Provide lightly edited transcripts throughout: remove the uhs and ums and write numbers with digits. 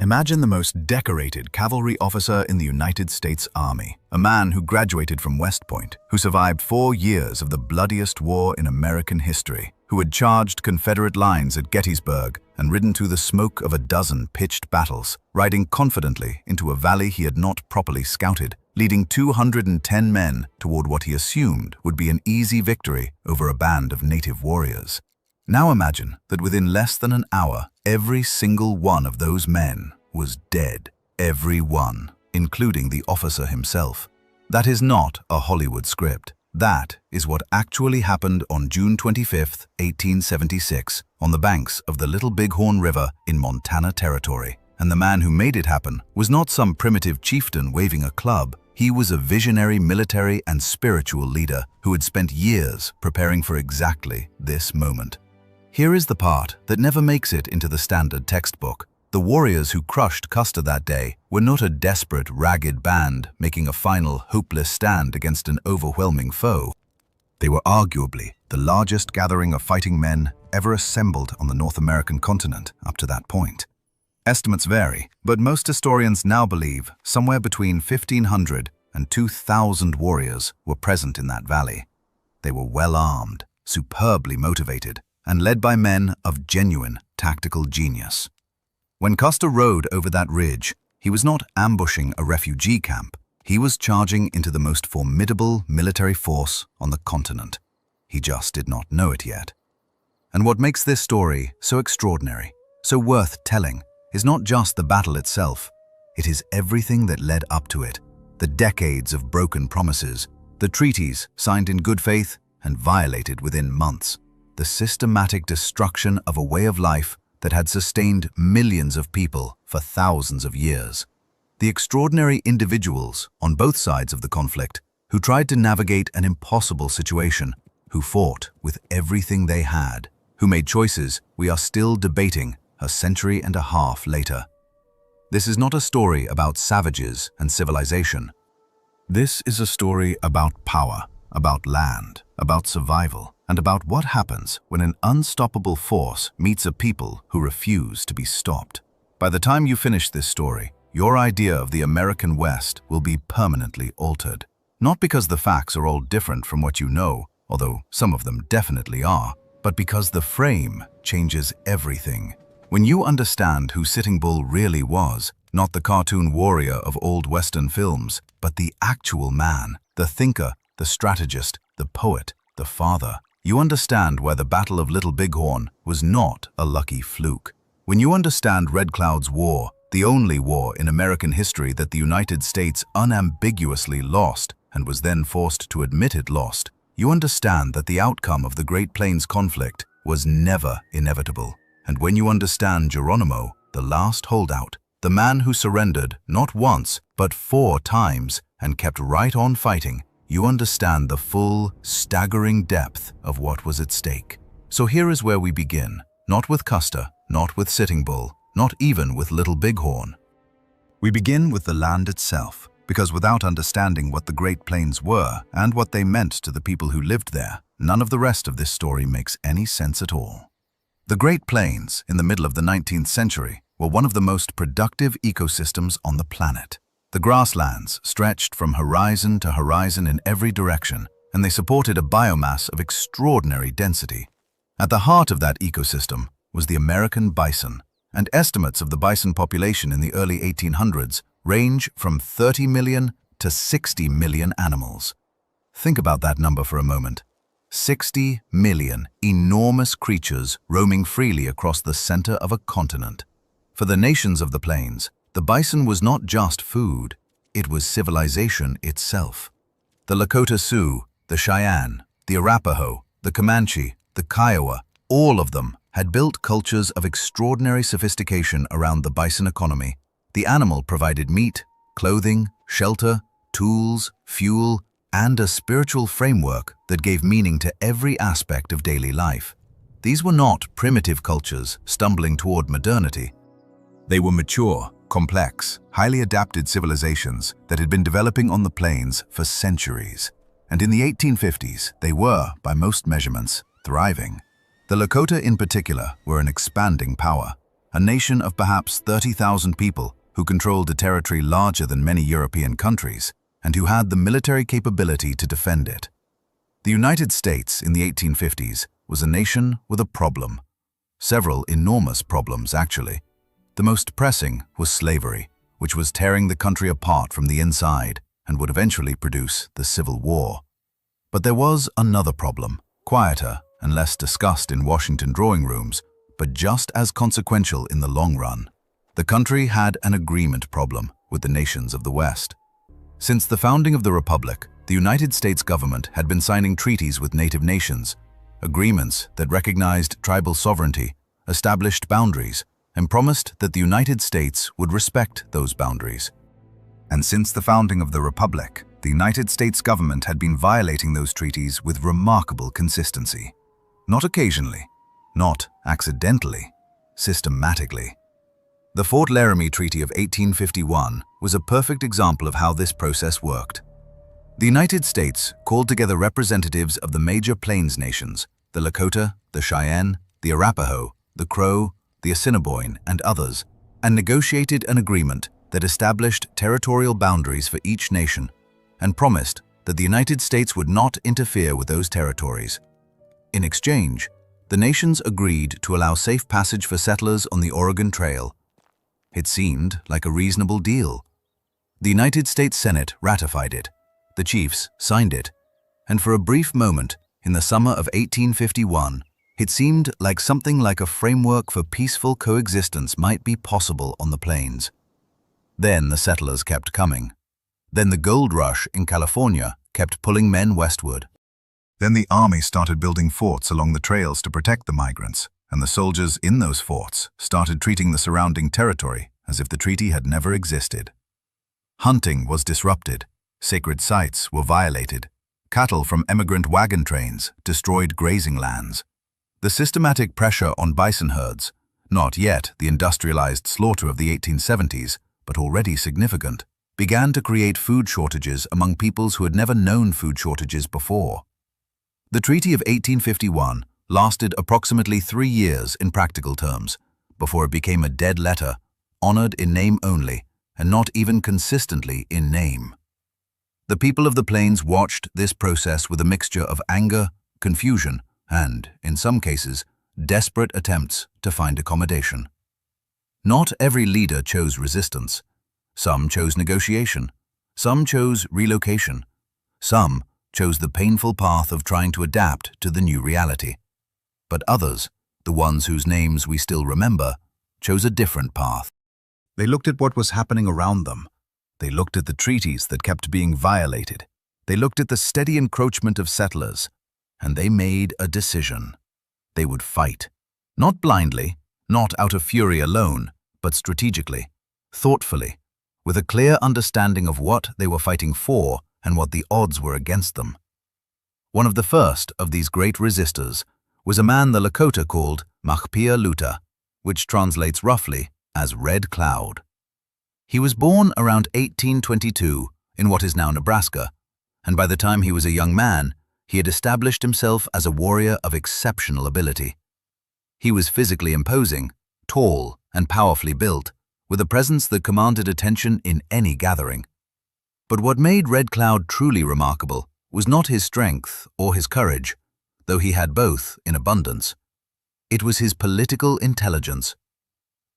Imagine the most decorated cavalry officer in the United States Army, a man who graduated from West Point, who survived 4 years of the bloodiest war in American history, who had charged Confederate lines at Gettysburg and ridden through the smoke of a dozen pitched battles, riding confidently into a valley he had not properly scouted, leading 210 men toward what he assumed would be an easy victory over a band of native warriors. Now imagine that within less than an hour, every single one of those men was dead. Every one, including the officer himself. That is not a Hollywood script. That is what actually happened on June 25, 1876, on the banks of the Little Bighorn River in Montana Territory. And the man who made it happen was not some primitive chieftain waving a club. He was a visionary military and spiritual leader who had spent years preparing for exactly this moment. Here is the part that never makes it into the standard textbook. The warriors who crushed Custer that day were not a desperate, ragged band making a final, hopeless stand against an overwhelming foe. They were arguably the largest gathering of fighting men ever assembled on the North American continent up to that point. Estimates vary, but most historians now believe somewhere between 1,500 and 2,000 warriors were present in that valley. They were well armed, superbly motivated, and led by men of genuine tactical genius. When Custer rode over that ridge, he was not ambushing a refugee camp. He was charging into the most formidable military force on the continent. He just did not know it yet. And what makes this story so extraordinary, so worth telling, is not just the battle itself. It is everything that led up to it, the decades of broken promises, the treaties signed in good faith and violated within months, the systematic destruction of a way of life that had sustained millions of people for thousands of years. The extraordinary individuals on both sides of the conflict who tried to navigate an impossible situation, who fought with everything they had, who made choices we are still debating a century and a half later. This is not a story about savages and civilization. This is a story about power, about land, about survival, and about what happens when an unstoppable force meets a people who refuse to be stopped. By the time you finish this story, your idea of the American West will be permanently altered. Not because the facts are all different from what you know, although some of them definitely are, but because the frame changes everything. When you understand who Sitting Bull really was, not the cartoon warrior of old Western films, but the actual man, the thinker, the strategist, the poet, the father, you understand why the Battle of Little Bighorn was not a lucky fluke. When you understand Red Cloud's War, the only war in American history that the United States unambiguously lost and was then forced to admit it lost, you understand that the outcome of the Great Plains conflict was never inevitable. And when you understand Geronimo, the last holdout, the man who surrendered not once but 4 times and kept right on fighting, you understand the full, staggering depth of what was at stake. So here is where we begin, not with Custer, not with Sitting Bull, not even with Little Bighorn. We begin with the land itself, because without understanding what the Great Plains were and what they meant to the people who lived there, none of the rest of this story makes any sense at all. The Great Plains, in the middle of the 19th century, were one of the most productive ecosystems on the planet. The grasslands stretched from horizon to horizon in every direction, and they supported a biomass of extraordinary density. At the heart of that ecosystem was the American bison, and estimates of the bison population in the early 1800s range from 30 million to 60 million animals. Think about that number for a moment. 60 million enormous creatures roaming freely across the center of a continent. For the nations of the plains, the bison was not just food, it was civilization itself. The Lakota Sioux, the Cheyenne, the Arapaho, the Comanche, the Kiowa, all of them had built cultures of extraordinary sophistication around the bison economy. The animal provided meat, clothing, shelter, tools, fuel, and a spiritual framework that gave meaning to every aspect of daily life. These were not primitive cultures stumbling toward modernity. They were mature, complex, highly adapted civilizations that had been developing on the plains for centuries. And in the 1850s, they were, by most measurements, thriving. The Lakota in particular were an expanding power, a nation of perhaps 30,000 people who controlled a territory larger than many European countries and who had the military capability to defend it. The United States in the 1850s was a nation with a problem. Several enormous problems, actually. The most pressing was slavery, which was tearing the country apart from the inside and would eventually produce the Civil War. But there was another problem, quieter and less discussed in Washington drawing rooms, but just as consequential in the long run. The country had an agreement problem with the nations of the West. Since the founding of the Republic, the United States government had been signing treaties with native nations, agreements that recognized tribal sovereignty, established boundaries, and promised that the United States would respect those boundaries. And since the founding of the Republic, the United States government had been violating those treaties with remarkable consistency. Not occasionally, not accidentally, systematically. The Fort Laramie Treaty of 1851 was a perfect example of how this process worked. The United States called together representatives of the major Plains nations, the Lakota, the Cheyenne, the Arapaho, the Crow, the Assiniboine, and others, and negotiated an agreement that established territorial boundaries for each nation and promised that the United States would not interfere with those territories. In exchange, the nations agreed to allow safe passage for settlers on the Oregon Trail. It seemed like a reasonable deal. The United States Senate ratified it, the chiefs signed it, and for a brief moment in the summer of 1851, it seemed like something like a framework for peaceful coexistence might be possible on the plains. Then the settlers kept coming. Then the gold rush in California kept pulling men westward. Then the army started building forts along the trails to protect the migrants, and the soldiers in those forts started treating the surrounding territory as if the treaty had never existed. Hunting was disrupted, sacred sites were violated, cattle from emigrant wagon trains destroyed grazing lands. The systematic pressure on bison herds, not yet the industrialized slaughter of the 1870s, but already significant, began to create food shortages among peoples who had never known food shortages before. The Treaty of 1851 lasted approximately 3 years in practical terms, before it became a dead letter, honored in name only, and not even consistently in name. The people of the Plains watched this process with a mixture of anger, confusion, and, in some cases, desperate attempts to find accommodation. Not every leader chose resistance. Some chose negotiation. Some chose relocation. Some chose the painful path of trying to adapt to the new reality. But others, the ones whose names we still remember, chose a different path. They looked at what was happening around them. They looked at the treaties that kept being violated. They looked at the steady encroachment of settlers, and they made a decision. They would fight. Not blindly, not out of fury alone, but strategically, thoughtfully, with a clear understanding of what they were fighting for and what the odds were against them. One of the first of these great resistors was a man the Lakota called Mahpia Luta, which translates roughly as Red Cloud. He was born around 1822 in what is now Nebraska, and by the time he was a young man, he had established himself as a warrior of exceptional ability. He was physically imposing, tall and powerfully built, with a presence that commanded attention in any gathering. But what made Red Cloud truly remarkable was not his strength or his courage, though he had both in abundance. It was his political intelligence.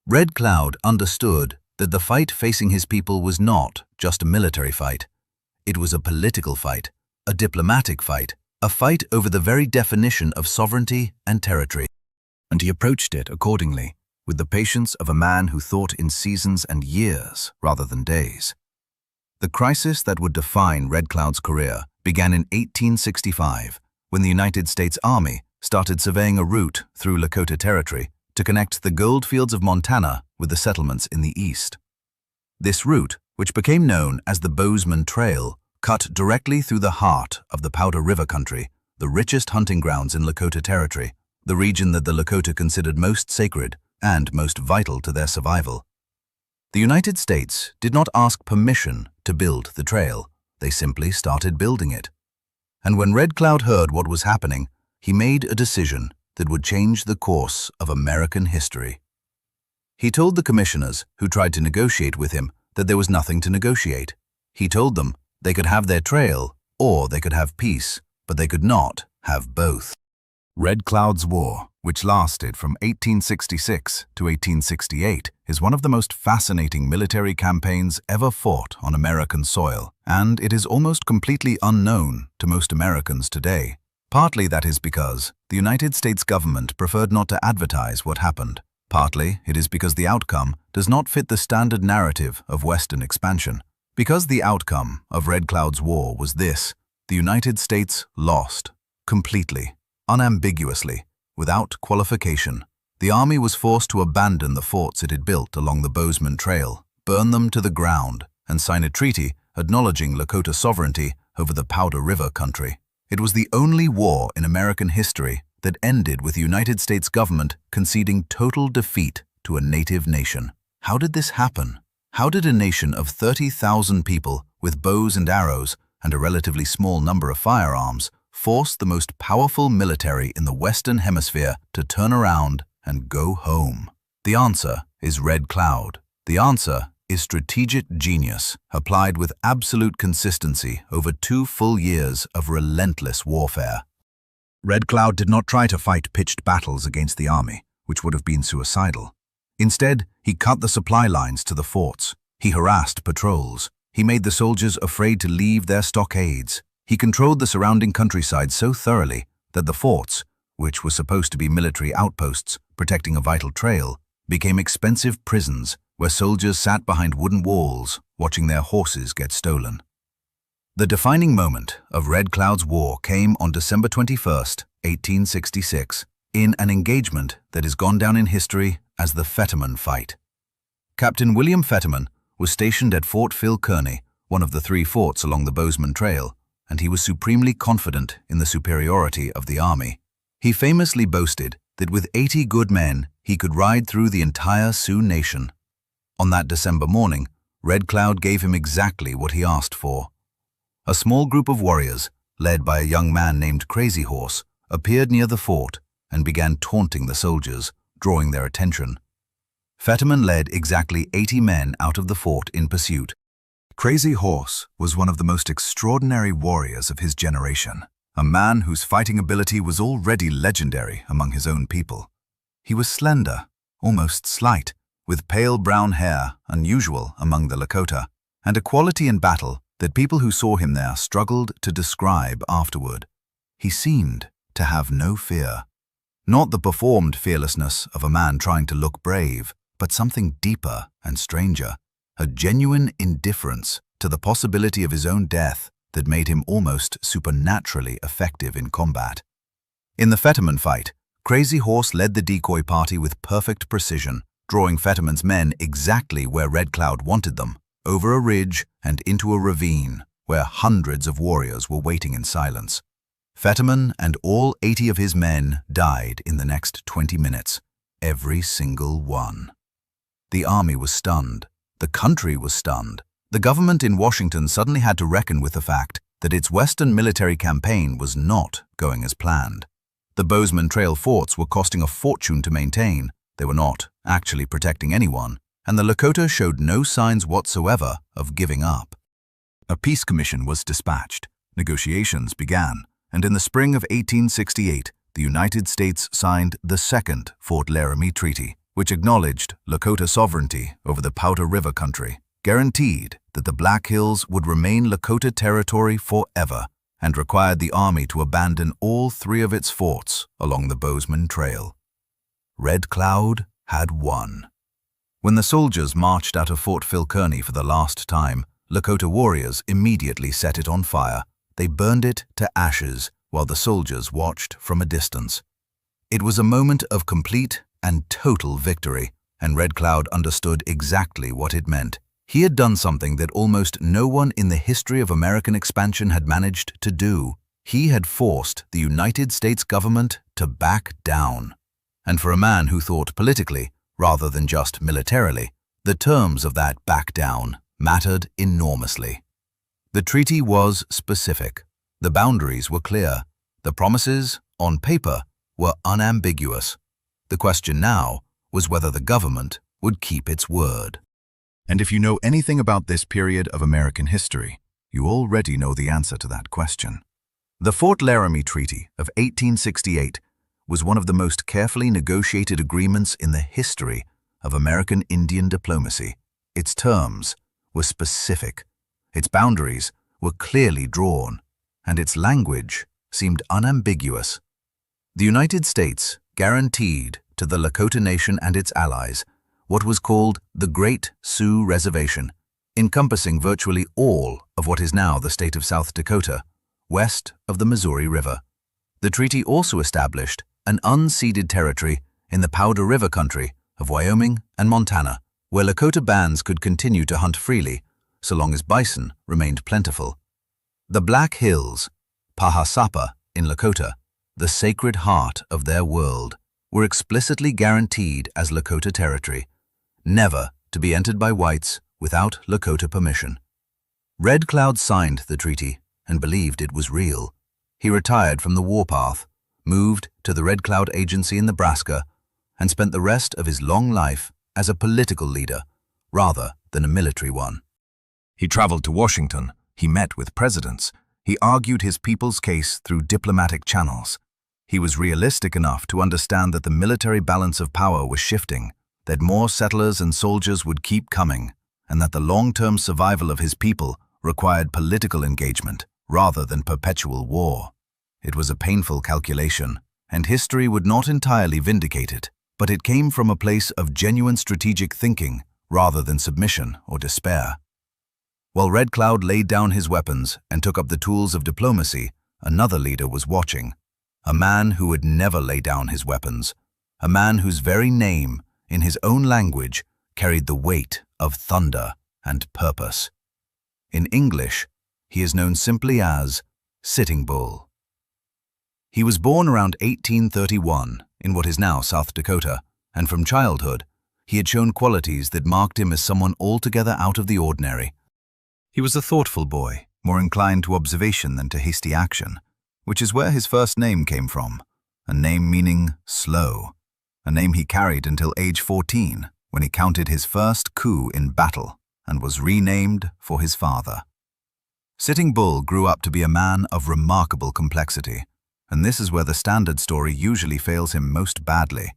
Red Cloud understood that the fight facing his people was not just a military fight. It was a political fight, a diplomatic fight, a fight over the very definition of sovereignty and territory. And he approached it accordingly, with the patience of a man who thought in seasons and years rather than days. The crisis that would define Red Cloud's career began in 1865, when the United States Army started surveying a route through Lakota territory to connect the gold fields of Montana with the settlements in the east. This route, which became known as the Bozeman Trail, cut directly through the heart of the Powder River Country, the richest hunting grounds in Lakota territory, the region that the Lakota considered most sacred and most vital to their survival. The United States did not ask permission to build the trail. They simply started building it. And when Red Cloud heard what was happening, he made a decision that would change the course of American history. He told the commissioners who tried to negotiate with him that there was nothing to negotiate. He told them they could have their trail or they could have peace, but they could not have both. Red Cloud's War, which lasted from 1866 to 1868, is one of the most fascinating military campaigns ever fought on American soil, and it is almost completely unknown to most Americans today. Partly that is because the United States government preferred not to advertise what happened. Partly it is because the outcome does not fit the standard narrative of Western expansion. Because the outcome of Red Cloud's War was this: the United States lost, completely, unambiguously, without qualification. The army was forced to abandon the forts it had built along the Bozeman Trail, burn them to the ground, and sign a treaty acknowledging Lakota sovereignty over the Powder River country. It was the only war in American history that ended with the United States government conceding total defeat to a native nation. How did this happen? How did a nation of 30,000 people with bows and arrows and a relatively small number of firearms force the most powerful military in the Western Hemisphere to turn around and go home? The answer is Red Cloud. The answer is strategic genius applied with absolute consistency over 2 full years of relentless warfare. Red Cloud did not try to fight pitched battles against the army, which would have been suicidal. Instead, he cut the supply lines to the forts. He harassed patrols. He made the soldiers afraid to leave their stockades. He controlled the surrounding countryside so thoroughly that the forts, which were supposed to be military outposts protecting a vital trail, became expensive prisons where soldiers sat behind wooden walls watching their horses get stolen. The defining moment of Red Cloud's War came on December 21st, 1866, in an engagement that has gone down in history as the Fetterman Fight. Captain William Fetterman was stationed at Fort Phil Kearny, one of the 3 forts along the Bozeman Trail, and he was supremely confident in the superiority of the army. He famously boasted that with 80 good men, he could ride through the entire Sioux nation. On that December morning, Red Cloud gave him exactly what he asked for. A small group of warriors, led by a young man named Crazy Horse, appeared near the fort and began taunting the soldiers, drawing their attention. Fetterman led exactly 80 men out of the fort in pursuit. Crazy Horse was one of the most extraordinary warriors of his generation, a man whose fighting ability was already legendary among his own people. He was slender, almost slight, with pale brown hair, unusual among the Lakota, and a quality in battle that people who saw him there struggled to describe afterward. He seemed to have no fear. Not the performed fearlessness of a man trying to look brave, but something deeper and stranger, a genuine indifference to the possibility of his own death that made him almost supernaturally effective in combat. In the Fetterman Fight, Crazy Horse led the decoy party with perfect precision, drawing Fetterman's men exactly where Red Cloud wanted them, over a ridge and into a ravine where hundreds of warriors were waiting in silence. Fetterman and all 80 of his men died in the next 20 minutes, every single one. The army was stunned. The country was stunned. The government in Washington suddenly had to reckon with the fact that its Western military campaign was not going as planned. The Bozeman Trail forts were costing a fortune to maintain. They were not actually protecting anyone, and the Lakota showed no signs whatsoever of giving up. A peace commission was dispatched. Negotiations began, and in the spring of 1868, the United States signed the Second Fort Laramie Treaty, which acknowledged Lakota sovereignty over the Powder River country, guaranteed that the Black Hills would remain Lakota territory forever, and required the army to abandon all 3 of its forts along the Bozeman Trail. Red Cloud had won. When the soldiers marched out of Fort Phil Kearny for the last time, Lakota warriors immediately set it on fire. They burned it to ashes while the soldiers watched from a distance. It was a moment of complete and total victory, and Red Cloud understood exactly what it meant. He had done something that almost no one in the history of American expansion had managed to do. He had forced the United States government to back down. And for a man who thought politically, rather than just militarily, the terms of that back down mattered enormously. The treaty was specific. The boundaries were clear. The promises, on paper, were unambiguous. The question now was whether the government would keep its word. And if you know anything about this period of American history, you already know the answer to that question. The Fort Laramie Treaty of 1868 was one of the most carefully negotiated agreements in the history of American Indian diplomacy. Its terms were specific, its boundaries were clearly drawn, and its language seemed unambiguous. The United States guaranteed to the Lakota Nation and its allies what was called the Great Sioux Reservation, encompassing virtually all of what is now the state of South Dakota, west of the Missouri River. The treaty also established an unceded territory in the Powder River country of Wyoming and Montana, where Lakota bands could continue to hunt freely so long as bison remained plentiful. The Black Hills, Pahasapa in Lakota, the sacred heart of their world, were explicitly guaranteed as Lakota territory, never to be entered by whites without Lakota permission. Red Cloud signed the treaty and believed it was real. He retired from the warpath, moved to the Red Cloud Agency in Nebraska, and spent the rest of his long life as a political leader rather than a military one. He traveled to Washington, he met with presidents, he argued his people's case through diplomatic channels. He was realistic enough to understand that the military balance of power was shifting, that more settlers and soldiers would keep coming, and that the long-term survival of his people required political engagement rather than perpetual war. It was a painful calculation, and history would not entirely vindicate it, but it came from a place of genuine strategic thinking rather than submission or despair. While Red Cloud laid down his weapons and took up the tools of diplomacy, another leader was watching, a man who would never lay down his weapons, a man whose very name, in his own language, carried the weight of thunder and purpose. In English, he is known simply as Sitting Bull. He was born around 1831 in what is now South Dakota, and from childhood, he had shown qualities that marked him as someone altogether out of the ordinary. He was a thoughtful boy, more inclined to observation than to hasty action, which is where his first name came from, a name meaning slow, a name he carried until age 14, when he counted his first coup in battle and was renamed for his father. Sitting Bull grew up to be a man of remarkable complexity, and this is where the standard story usually fails him most badly.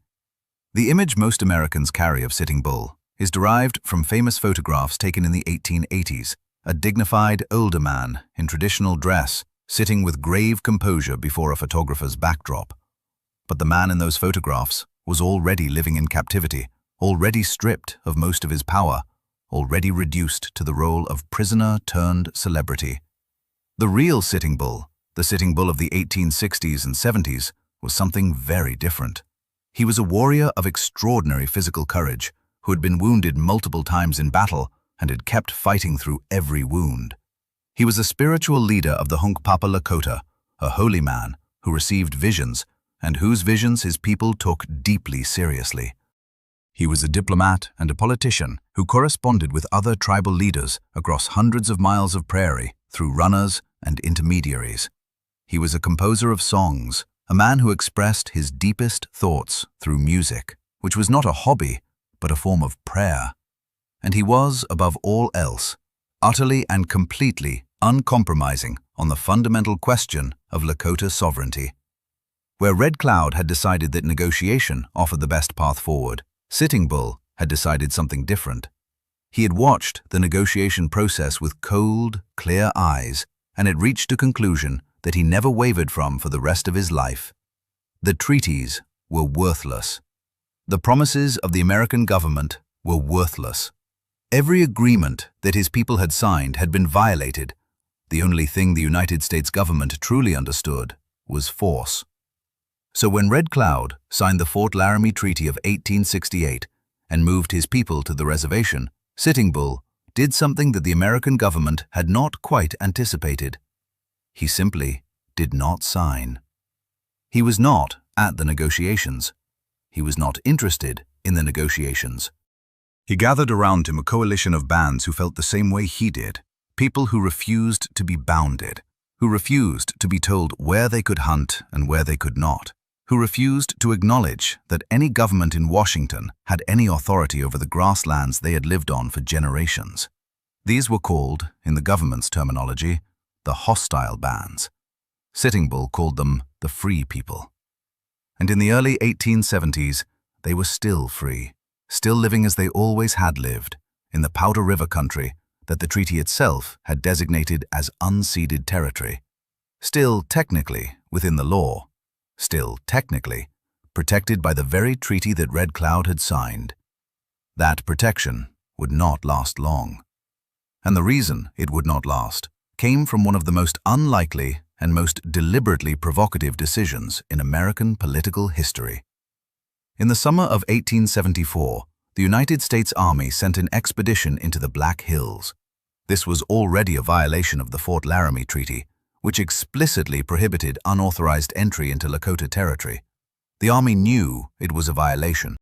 The image most Americans carry of Sitting Bull is derived from famous photographs taken in the 1880s, a dignified older man in traditional dress, sitting with grave composure before a photographer's backdrop. But the man in those photographs was already living in captivity, already stripped of most of his power, already reduced to the role of prisoner turned celebrity. The real Sitting Bull, the Sitting Bull of the 1860s and 70s, was something very different. He was a warrior of extraordinary physical courage, who had been wounded multiple times in battle and had kept fighting through every wound. He was a spiritual leader of the Hunkpapa Lakota, a holy man who received visions and whose visions his people took deeply seriously. He was a diplomat and a politician who corresponded with other tribal leaders across hundreds of miles of prairie through runners and intermediaries. He was a composer of songs, a man who expressed his deepest thoughts through music, which was not a hobby, but a form of prayer. And he was, above all else, utterly and completely uncompromising on the fundamental question of Lakota sovereignty. Where Red Cloud had decided that negotiation offered the best path forward, Sitting Bull had decided something different. He had watched the negotiation process with cold, clear eyes, and had reached a conclusion that he never wavered from for the rest of his life. The treaties were worthless. The promises of the American government were worthless. Every agreement that his people had signed had been violated. The only thing the United States government truly understood was force. So when Red Cloud signed the Fort Laramie Treaty of 1868 and moved his people to the reservation, Sitting Bull did something that the American government had not quite anticipated. He simply did not sign. He was not at the negotiations. He was not interested in the negotiations. He gathered around him a coalition of bands who felt the same way he did, people who refused to be bounded, who refused to be told where they could hunt and where they could not. who refused to acknowledge that any government in Washington had any authority over the grasslands they had lived on for generations. These were called, in the government's terminology, the hostile bands. Sitting Bull called them the free people. And in the early 1870s, they were still free, still living as they always had lived, in the Powder River country that the treaty itself had designated as unceded territory. Still technically within the law, still technically protected by the very treaty that Red Cloud had signed. That protection would not last long. And the reason it would not last came from one of the most unlikely and most deliberately provocative decisions in American political history. In the summer of 1874, the United States Army sent an expedition into the Black Hills. This was already a violation of the Fort Laramie Treaty, which explicitly prohibited unauthorized entry into Lakota territory. The Army knew it was a violation.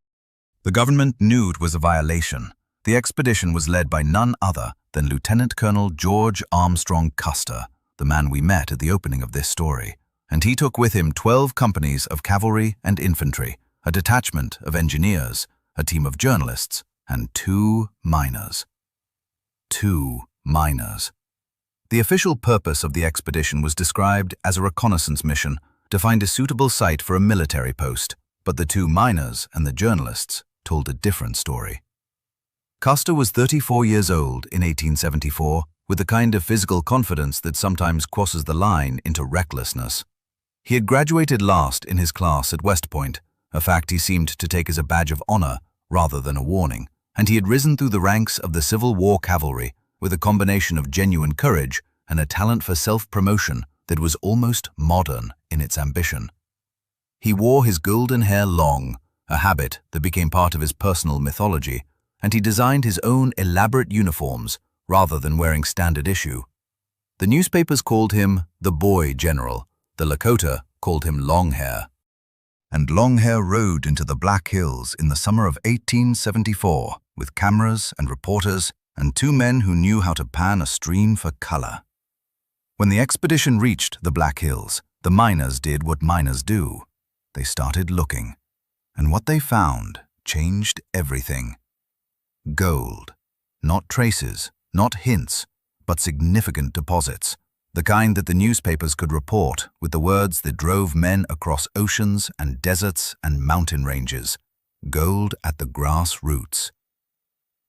The government knew it was a violation. The expedition was led by none other than Lieutenant Colonel George Armstrong Custer, the man we met at the opening of this story, and he took with him 12 companies of cavalry and infantry, a detachment of engineers, a team of journalists, and 2 miners. 2 miners. The official purpose of the expedition was described as a reconnaissance mission to find a suitable site for a military post, but the 2 miners and the journalists told a different story. Custer was 34 years old in 1874, with the kind of physical confidence that sometimes crosses the line into recklessness. He had graduated last in his class at West Point, a fact he seemed to take as a badge of honor rather than a warning, and he had risen through the ranks of the Civil War cavalry with a combination of genuine courage and a talent for self-promotion that was almost modern in its ambition. He wore his golden hair long, a habit that became part of his personal mythology, and he designed his own elaborate uniforms rather than wearing standard issue. The newspapers called him the Boy General, the Lakota called him Longhair. And Longhair rode into the Black Hills in the summer of 1874 with cameras and reporters and 2 men who knew how to pan a stream for color. When the expedition reached the Black Hills, the miners did what miners do. They started looking, and what they found changed everything. Gold. Not traces, not hints, but significant deposits. The kind that the newspapers could report with the words that drove men across oceans and deserts and mountain ranges. Gold at the grassroots.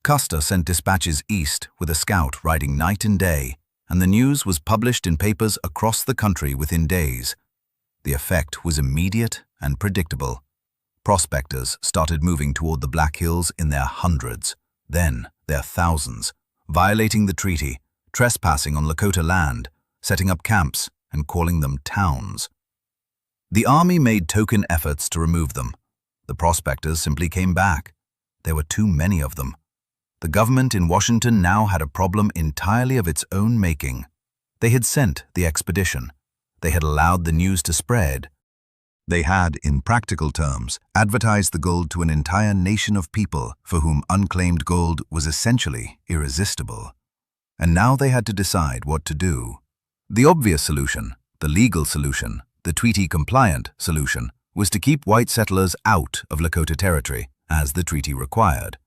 Custer sent dispatches east with a scout riding night and day, and the news was published in papers across the country within days. The effect was immediate and predictable. Prospectors started moving toward the Black Hills in their hundreds, then their thousands, violating the treaty, trespassing on Lakota land, setting up camps and calling them towns. The Army made token efforts to remove them. The prospectors simply came back. There were too many of them. The government in Washington now had a problem entirely of its own making. They had sent the expedition. They had allowed the news to spread. They had, in practical terms, advertised the gold to an entire nation of people for whom unclaimed gold was essentially irresistible. And now they had to decide what to do. The obvious solution, the legal solution, the treaty-compliant solution, was to keep white settlers out of Lakota territory, as the treaty required.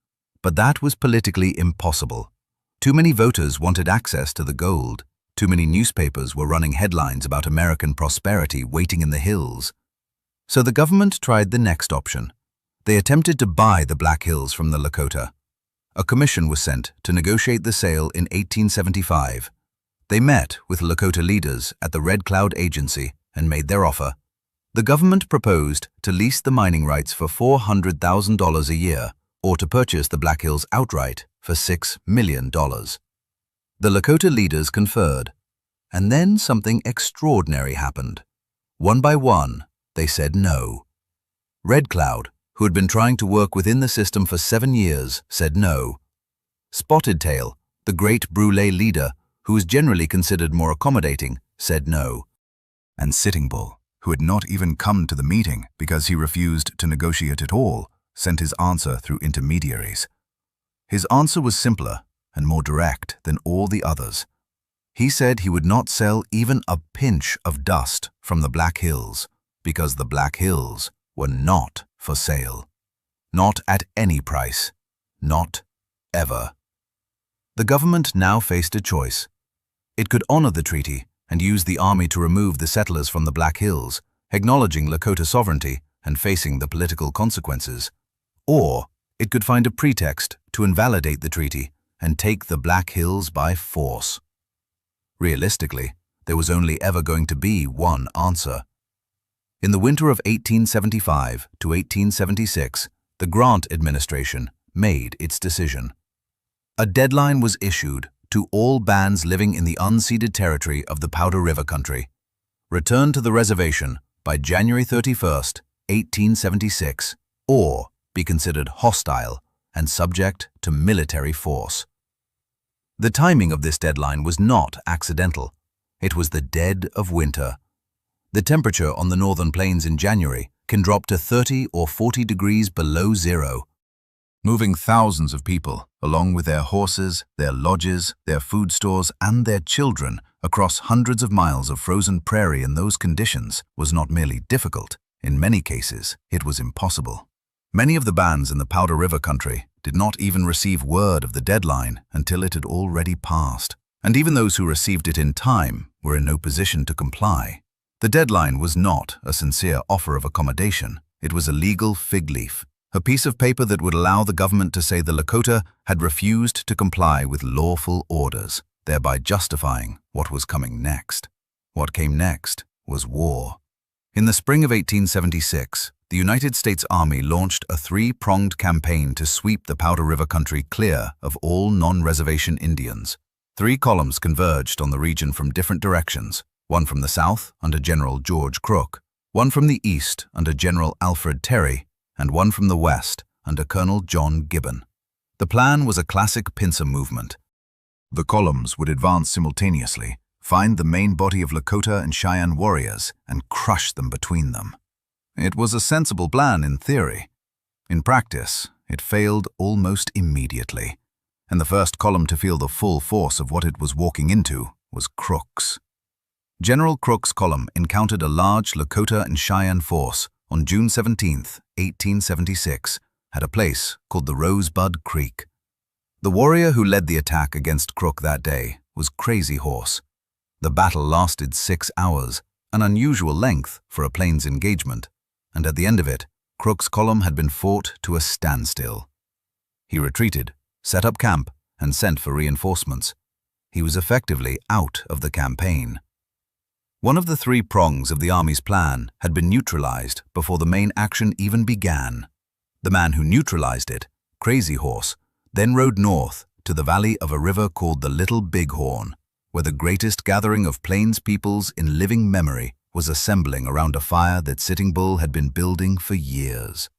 But that was politically impossible. Too many voters wanted access to the gold. Too many newspapers were running headlines about American prosperity waiting in the hills. So the government tried the next option. They attempted to buy the Black Hills from the Lakota. A commission was sent to negotiate the sale in 1875. They met with Lakota leaders at the Red Cloud Agency and made their offer. The government proposed to lease the mining rights for $400,000 a year, or to purchase the Black Hills outright for $6 million. The Lakota leaders conferred, and then something extraordinary happened. One by one, they said no. Red Cloud, who had been trying to work within the system for 7 years, said no. Spotted Tail, the great Brûlé leader, who was generally considered more accommodating, said no. And Sitting Bull, who had not even come to the meeting because he refused to negotiate at all, sent his answer through intermediaries. His answer was simpler and more direct than all the others. He said he would not sell even a pinch of dust from the Black Hills because the Black Hills were not for sale. Not at any price. Not ever. The government now faced a choice. It could honor the treaty and use the army to remove the settlers from the Black Hills, acknowledging Lakota sovereignty and facing the political consequences. Or it could find a pretext to invalidate the treaty and take the Black Hills by force. Realistically, there was only ever going to be one answer. In the winter of 1875 to 1876, the Grant administration made its decision. A deadline was issued to all bands living in the unceded territory of the Powder River Country. Return to the reservation by January 31st, 1876, or be considered hostile and subject to military force. The timing of this deadline was not accidental. It was the dead of winter. The temperature on the northern plains in January can drop to 30 or 40 degrees below zero. Moving thousands of people, along with their horses, their lodges, their food stores, and their children across hundreds of miles of frozen prairie in those conditions was not merely difficult. In many cases, it was impossible. Many of the bands in the Powder River Country did not even receive word of the deadline until it had already passed. And even those who received it in time were in no position to comply. The deadline was not a sincere offer of accommodation. It was a legal fig leaf, a piece of paper that would allow the government to say the Lakota had refused to comply with lawful orders, thereby justifying what was coming next. What came next was war. In the spring of 1876, the United States Army launched a three-pronged campaign to sweep the Powder River Country clear of all non-reservation Indians. 3 columns converged on the region from different directions, one from the south under General George Crook, one from the east under General Alfred Terry, and one from the west under Colonel John Gibbon. The plan was a classic pincer movement. The columns would advance simultaneously, find the main body of Lakota and Cheyenne warriors, and crush them between them. It was a sensible plan in theory. In practice, it failed almost immediately, and the first column to feel the full force of what it was walking into was Crook's. General Crook's column encountered a large Lakota and Cheyenne force on June 17, 1876, at a place called the Rosebud Creek. The warrior who led the attack against Crook that day was Crazy Horse. The battle lasted 6 hours, an unusual length for a plains engagement, and at the end of it, Crook's column had been fought to a standstill. He retreated, set up camp, and sent for reinforcements. He was effectively out of the campaign. One of the 3 prongs of the Army's plan had been neutralized before the main action even began. The man who neutralized it, Crazy Horse, then rode north to the valley of a river called the Little Bighorn, where the greatest gathering of Plains peoples in living memory was assembling around a fire that Sitting Bull had been building for years.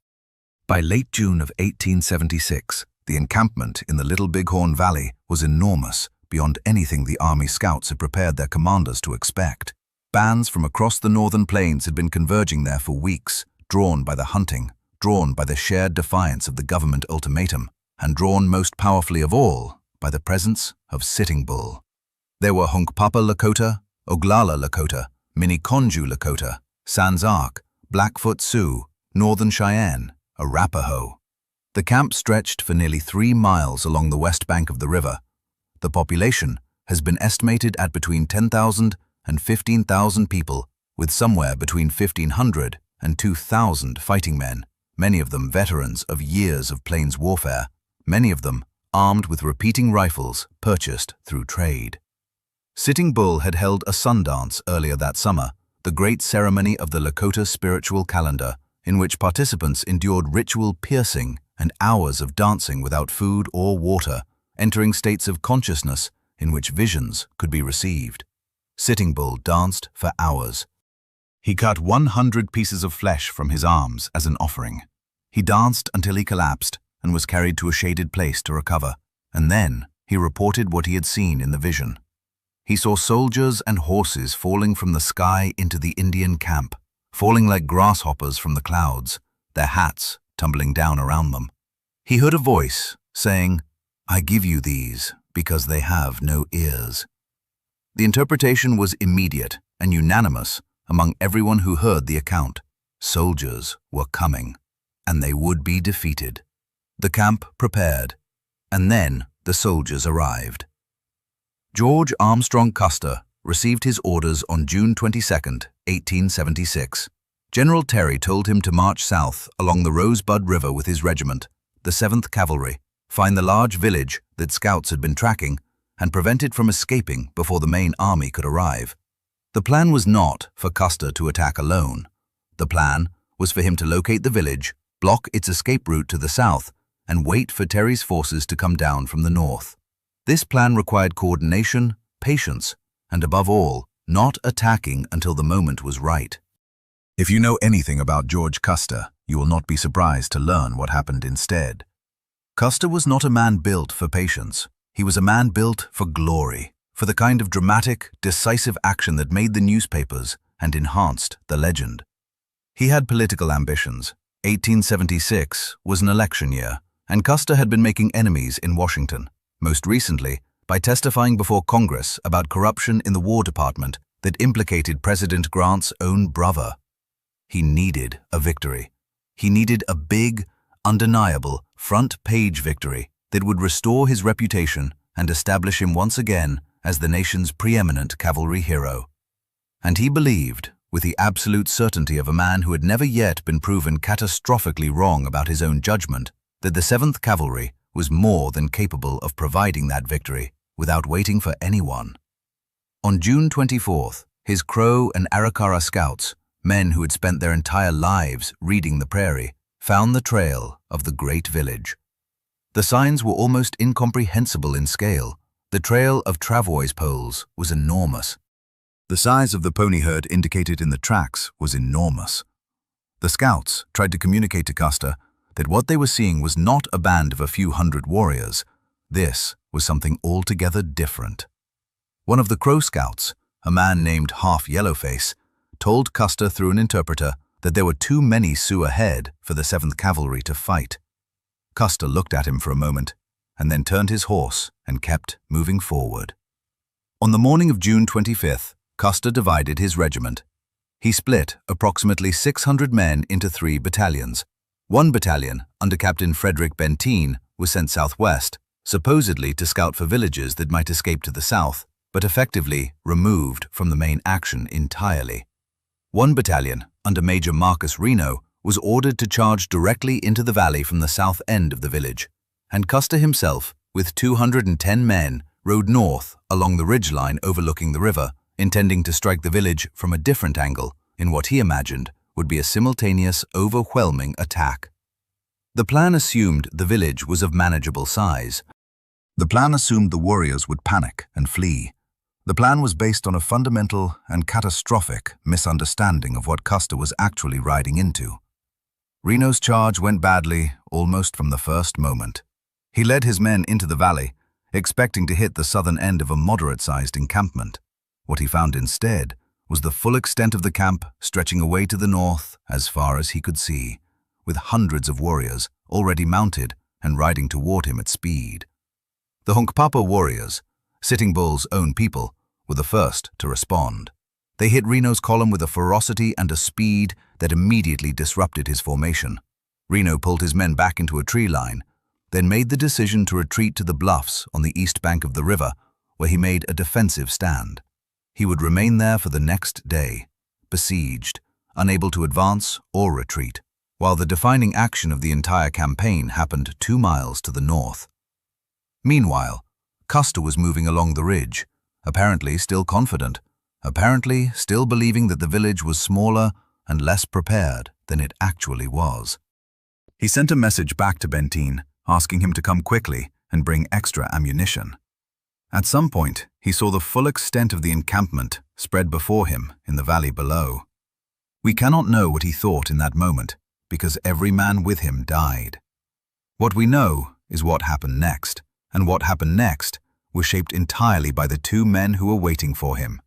By late June of 1876, the encampment in the Little Bighorn Valley was enormous, beyond anything the Army scouts had prepared their commanders to expect. Bands from across the northern plains had been converging there for weeks, drawn by the hunting, drawn by the shared defiance of the government ultimatum, and drawn most powerfully of all by the presence of Sitting Bull. There were Hunkpapa Lakota, Oglala Lakota, Minneconjou Lakota, Sans Arc, Blackfoot Sioux, Northern Cheyenne, Arapaho. The camp stretched for nearly 3 miles along the west bank of the river. The population has been estimated at between 10,000 and 15,000 people, with somewhere between 1,500 and 2,000 fighting men, many of them veterans of years of plains warfare, many of them armed with repeating rifles purchased through trade. Sitting Bull had held a sun dance earlier that summer, the great ceremony of the Lakota spiritual calendar, in which participants endured ritual piercing and hours of dancing without food or water, entering states of consciousness in which visions could be received. Sitting Bull danced for hours. He cut 100 pieces of flesh from his arms as an offering. He danced until he collapsed and was carried to a shaded place to recover, and then he reported what he had seen in the vision. He saw soldiers and horses falling from the sky into the Indian camp, falling like grasshoppers from the clouds, their hats tumbling down around them. He heard a voice saying, "I give you these because they have no ears." The interpretation was immediate and unanimous among everyone who heard the account. Soldiers were coming, and they would be defeated. The camp prepared, and then the soldiers arrived. George Armstrong Custer received his orders on June 22, 1876. General Terry told him to march south along the Rosebud River with his regiment, the 7th Cavalry, find the large village that scouts had been tracking, and prevent it from escaping before the main army could arrive. The plan was not for Custer to attack alone. The plan was for him to locate the village, block its escape route to the south, and wait for Terry's forces to come down from the north. This plan required coordination, patience, and above all, not attacking until the moment was right. If you know anything about George Custer, you will not be surprised to learn what happened instead. Custer was not a man built for patience. He was a man built for glory, for the kind of dramatic, decisive action that made the newspapers and enhanced the legend. He had political ambitions. 1876 was an election year, and Custer had been making enemies in Washington, most recently by testifying before Congress about corruption in the War Department that implicated President Grant's own brother. He needed a victory. He needed a big, undeniable, front-page victory that would restore his reputation and establish him once again as the nation's preeminent cavalry hero. And he believed, with the absolute certainty of a man who had never yet been proven catastrophically wrong about his own judgment, that the 7th Cavalry was more than capable of providing that victory without waiting for anyone. On June 24th, his Crow and Arakawa scouts, men who had spent their entire lives reading the prairie, found the trail of the great village. The signs were almost incomprehensible in scale. The trail of travois poles was enormous. The size of the pony herd indicated in the tracks was enormous. The scouts tried to communicate to Custer that what they were seeing was not a band of a few hundred warriors. This was something altogether different. One of the Crow scouts, a man named Half Yellowface, told Custer through an interpreter that there were too many Sioux ahead for the 7th Cavalry to fight. Custer looked at him for a moment and then turned his horse and kept moving forward. On the morning of June 25th, Custer divided his regiment. He split approximately 600 men into 3 battalions. One battalion, under Captain Frederick Benteen, was sent southwest, supposedly to scout for villages that might escape to the south, but effectively removed from the main action entirely. One battalion, under Major Marcus Reno, was ordered to charge directly into the valley from the south end of the village, and Custer himself, with 210 men, rode north along the ridgeline overlooking the river, intending to strike the village from a different angle in what he imagined would be a simultaneous, overwhelming attack. The plan assumed the village was of manageable size. The plan assumed the warriors would panic and flee. The plan was based on a fundamental and catastrophic misunderstanding of what Custer was actually riding into. Reno's charge went badly almost from the first moment. He led his men into the valley, expecting to hit the southern end of a moderate-sized encampment. What he found instead was the full extent of the camp stretching away to the north as far as he could see, with hundreds of warriors already mounted and riding toward him at speed. The Hunkpapa warriors, Sitting Bull's own people, were the first to respond. They hit Reno's column with a ferocity and a speed that immediately disrupted his formation. Reno pulled his men back into a tree line, then made the decision to retreat to the bluffs on the east bank of the river, where he made a defensive stand. He would remain there for the next day, besieged, unable to advance or retreat, while the defining action of the entire campaign happened 2 miles to the north. Meanwhile, Custer was moving along the ridge, apparently still confident, apparently still believing that the village was smaller and less prepared than it actually was. He sent a message back to Benteen, asking him to come quickly and bring extra ammunition. At some point, he saw the full extent of the encampment spread before him in the valley below. We cannot know what he thought in that moment, because every man with him died. What we know is what happened next, and what happened next was shaped entirely by the 2 men who were waiting for him.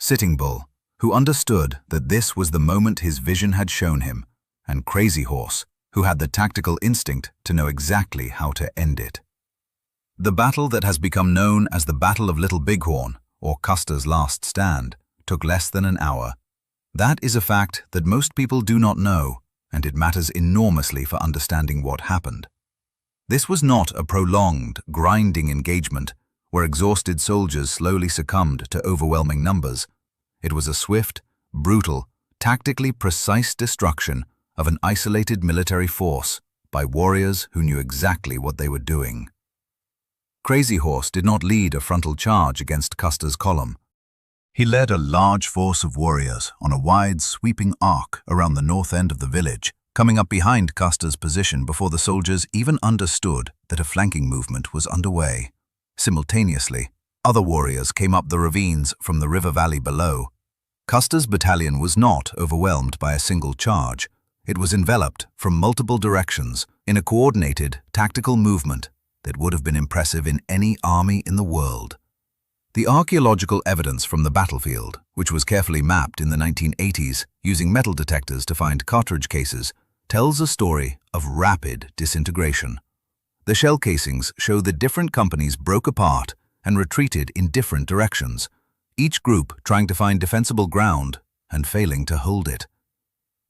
Sitting Bull, who understood that this was the moment his vision had shown him, and Crazy Horse, who had the tactical instinct to know exactly how to end it. The battle that has become known as the Battle of Little Bighorn, or Custer's Last Stand, took less than an hour. That is a fact that most people do not know, and it matters enormously for understanding what happened. This was not a prolonged, grinding engagement where exhausted soldiers slowly succumbed to overwhelming numbers. It was a swift, brutal, tactically precise destruction of an isolated military force by warriors who knew exactly what they were doing. Crazy Horse did not lead a frontal charge against Custer's column. He led a large force of warriors on a wide, sweeping arc around the north end of the village, coming up behind Custer's position before the soldiers even understood that a flanking movement was underway. Simultaneously, other warriors came up the ravines from the river valley below. Custer's battalion was not overwhelmed by a single charge. It was enveloped from multiple directions in a coordinated, tactical movement that would have been impressive in any army in the world. The archaeological evidence from the battlefield, which was carefully mapped in the 1980s using metal detectors to find cartridge cases, tells a story of rapid disintegration. The shell casings show that different companies broke apart and retreated in different directions, each group trying to find defensible ground and failing to hold it.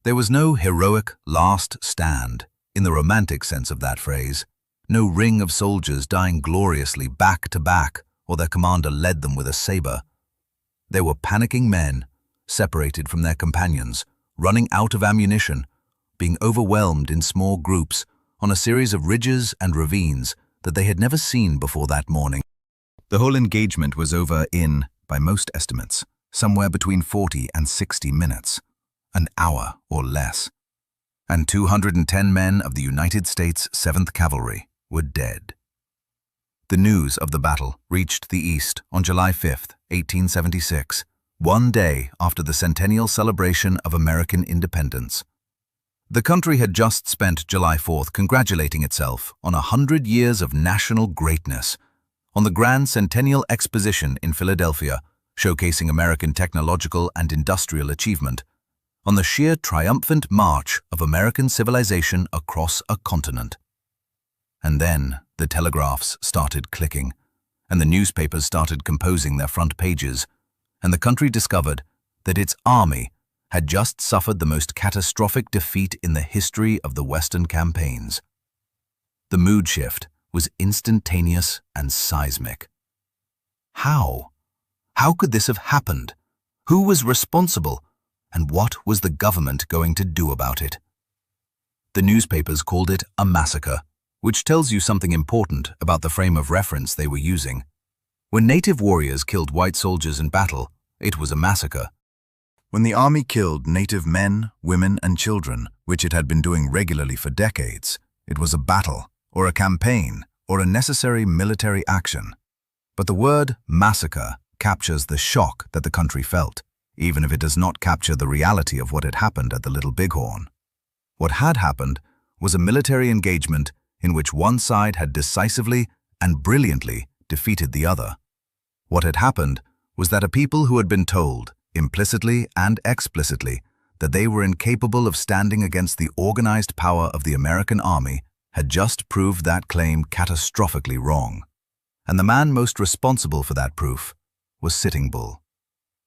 There was no heroic last stand, in the romantic sense of that phrase, no ring of soldiers dying gloriously back to back, or their commander led them with a saber. There were panicking men, separated from their companions, running out of ammunition, being overwhelmed in small groups on a series of ridges and ravines that they had never seen before that morning. The whole engagement was over in, by most estimates, somewhere between 40 and 60 minutes, an hour or less. And 210 men of the United States 7th Cavalry were dead. The news of the battle reached the East on July 5, 1876, one day after the centennial celebration of American independence. The country had just spent July 4th congratulating itself on 100 years of national greatness, on the Grand Centennial Exposition in Philadelphia, showcasing American technological and industrial achievement, on the sheer triumphant march of American civilization across a continent. And then the telegraphs started clicking, and the newspapers started composing their front pages, and the country discovered that its army had just suffered the most catastrophic defeat in the history of the Western campaigns. The mood shift was instantaneous and seismic. How? How could this have happened? Who was responsible? And what was the government going to do about it? The newspapers called it a massacre, which tells you something important about the frame of reference they were using. When native warriors killed white soldiers in battle, it was a massacre. When the army killed native men, women, and children, which it had been doing regularly for decades, it was a battle, or a campaign, or a necessary military action. But the word massacre captures the shock that the country felt, even if it does not capture the reality of what had happened at the Little Bighorn. What had happened was a military engagement in which one side had decisively and brilliantly defeated the other. What had happened was that a people who had been told, implicitly and explicitly, that they were incapable of standing against the organized power of the American army had just proved that claim catastrophically wrong. And the man most responsible for that proof was Sitting Bull.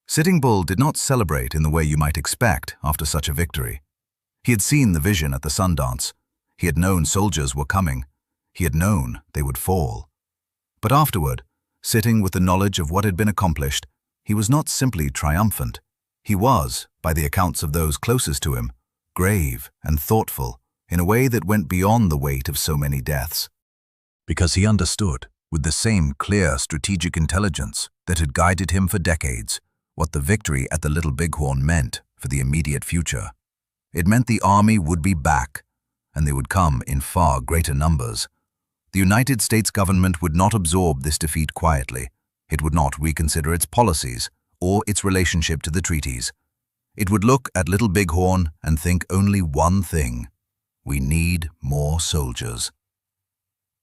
Sitting Bull did not celebrate in the way you might expect after such a victory. He had seen the vision at the Sundance. He had known soldiers were coming. He had known they would fall. But afterward, sitting with the knowledge of what had been accomplished, he was not simply triumphant. He was, by the accounts of those closest to him, grave and thoughtful in a way that went beyond the weight of so many deaths. Because he understood, with the same clear strategic intelligence that had guided him for decades, what the victory at the Little Bighorn meant for the immediate future. It meant the army would be back, and they would come in far greater numbers. The United States government would not absorb this defeat quietly. It would not reconsider its policies or its relationship to the treaties. It would look at Little Bighorn and think only one thing: we need more soldiers.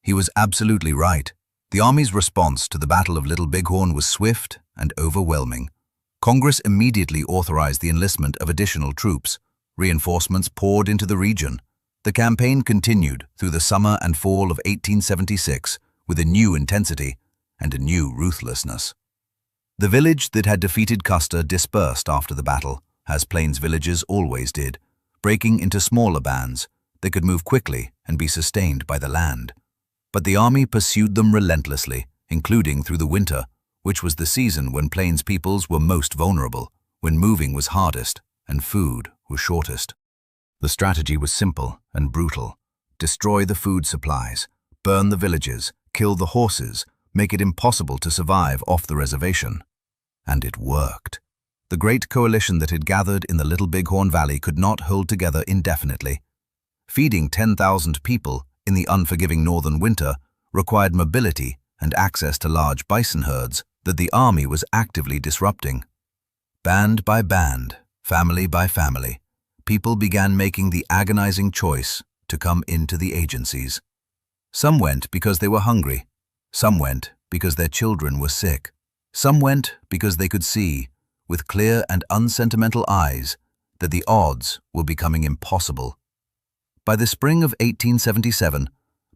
He was absolutely right. The Army's response to the Battle of Little Bighorn was swift and overwhelming. Congress immediately authorized the enlistment of additional troops. Reinforcements poured into the region. The campaign continued through the summer and fall of 1876 with a new intensity and a new ruthlessness. The village that had defeated Custer dispersed after the battle, as Plains villages always did, breaking into smaller bands that could move quickly and be sustained by the land. But the army pursued them relentlessly, including through the winter, which was the season when Plains peoples were most vulnerable, when moving was hardest and food was shortest. The strategy was simple and brutal. Destroy the food supplies, burn the villages, kill the horses, make it impossible to survive off the reservation. And it worked. The great coalition that had gathered in the Little Bighorn Valley could not hold together indefinitely. Feeding 10,000 people in the unforgiving northern winter required mobility and access to large bison herds that the army was actively disrupting. Band by band, family by family, people began making the agonizing choice to come into the agencies. Some went because they were hungry. Some went because their children were sick. Some went because they could see, with clear and unsentimental eyes, that the odds were becoming impossible. By the spring of 1877,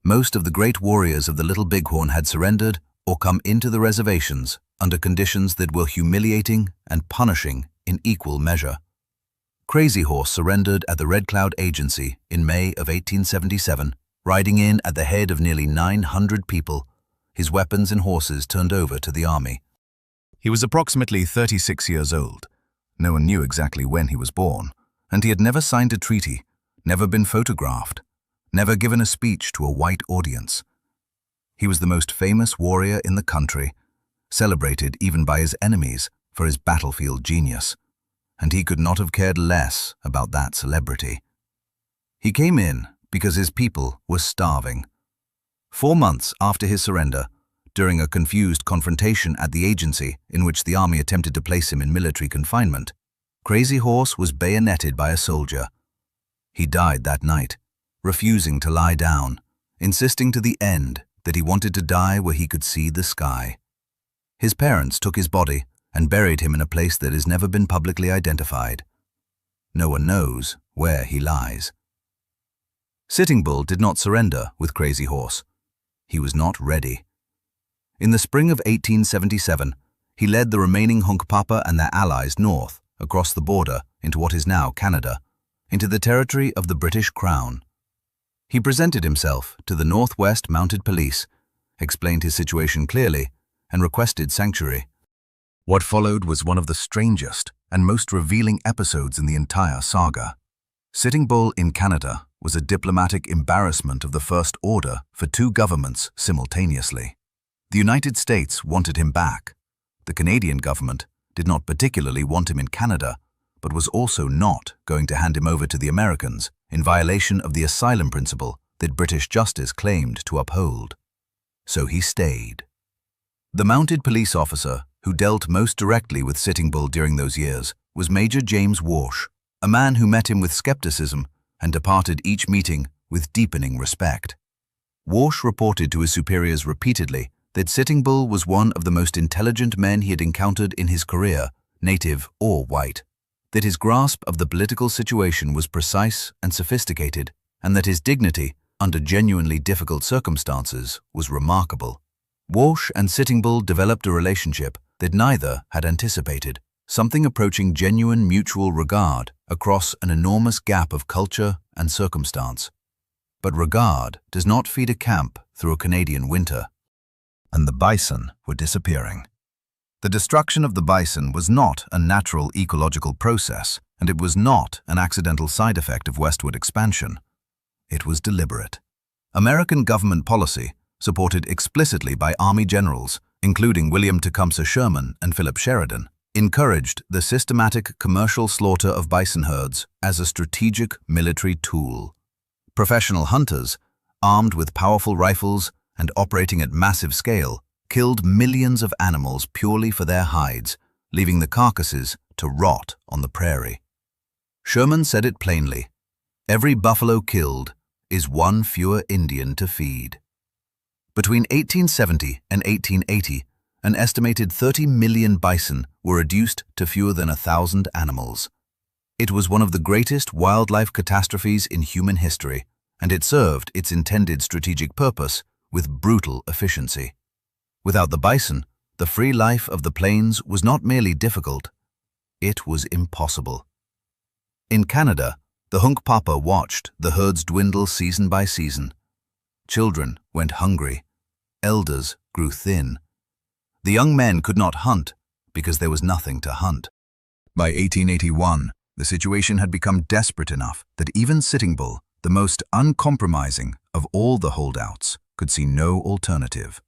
most of the great warriors of the Little Bighorn had surrendered or come into the reservations under conditions that were humiliating and punishing in equal measure. Crazy Horse surrendered at the Red Cloud Agency in May of 1877, riding in at the head of nearly 900 people, his weapons and horses turned over to the army. He was approximately 36 years old. No one knew exactly when he was born, and he had never signed a treaty, never been photographed, never given a speech to a white audience. He was the most famous warrior in the country, celebrated even by his enemies for his battlefield genius, and he could not have cared less about that celebrity. He came in because his people were starving. 4 months after his surrender, during a confused confrontation at the agency in which the army attempted to place him in military confinement, Crazy Horse was bayoneted by a soldier. He died that night, refusing to lie down, insisting to the end that he wanted to die where he could see the sky. His parents took his body and buried him in a place that has never been publicly identified. No one knows where he lies. Sitting Bull did not surrender with Crazy Horse. He was not ready. In the spring of 1877, he led the remaining Hunkpapa and their allies north, across the border into what is now Canada, into the territory of the British Crown. He presented himself to the Northwest Mounted Police, explained his situation clearly, and requested sanctuary. What followed was one of the strangest and most revealing episodes in the entire saga. Sitting Bull in Canada was a diplomatic embarrassment of the first order for two governments simultaneously. The United States wanted him back. The Canadian government did not particularly want him in Canada, but was also not going to hand him over to the Americans in violation of the asylum principle that British justice claimed to uphold. So he stayed. The mounted police officer who dealt most directly with Sitting Bull during those years was Major James Walsh, a man who met him with skepticism and departed each meeting with deepening respect. Walsh reported to his superiors repeatedly that Sitting Bull was one of the most intelligent men he had encountered in his career, native or white, that his grasp of the political situation was precise and sophisticated, and that his dignity, under genuinely difficult circumstances, was remarkable. Walsh and Sitting Bull developed a relationship that neither had anticipated, something approaching genuine mutual regard across an enormous gap of culture and circumstance. But regard does not feed a camp through a Canadian winter. And the bison were disappearing. The destruction of the bison was not a natural ecological process, and it was not an accidental side effect of westward expansion. It was deliberate. American government policy, supported explicitly by Army generals, including William Tecumseh Sherman and Philip Sheridan, encouraged the systematic commercial slaughter of bison herds as a strategic military tool. Professional hunters, armed with powerful rifles and operating at massive scale, killed millions of animals purely for their hides, leaving the carcasses to rot on the prairie. Sherman said it plainly: every buffalo killed is one fewer Indian to feed. Between 1870 and 1880, an estimated 30 million bison were reduced to fewer than 1,000 animals. It was one of the greatest wildlife catastrophes in human history, and it served its intended strategic purpose with brutal efficiency. Without the bison, the free life of the plains was not merely difficult, it was impossible. In Canada, the Hunkpapa watched the herds dwindle season by season. Children went hungry. Elders grew thin. The young men could not hunt because there was nothing to hunt. By 1881, the situation had become desperate enough that even Sitting Bull, the most uncompromising of all the holdouts, could see no alternative.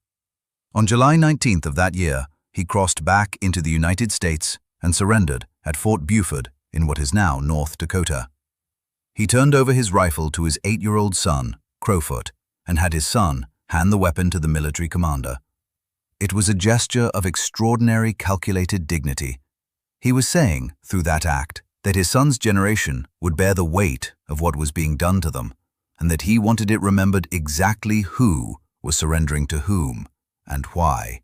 On July 19th of that year, he crossed back into the United States and surrendered at Fort Buford in what is now North Dakota. He turned over his rifle to his 8-year-old son, Crowfoot, and had his son hand the weapon to the military commander. It was a gesture of extraordinary calculated dignity. He was saying, through that act, that his son's generation would bear the weight of what was being done to them, and that he wanted it remembered exactly who was surrendering to whom and why.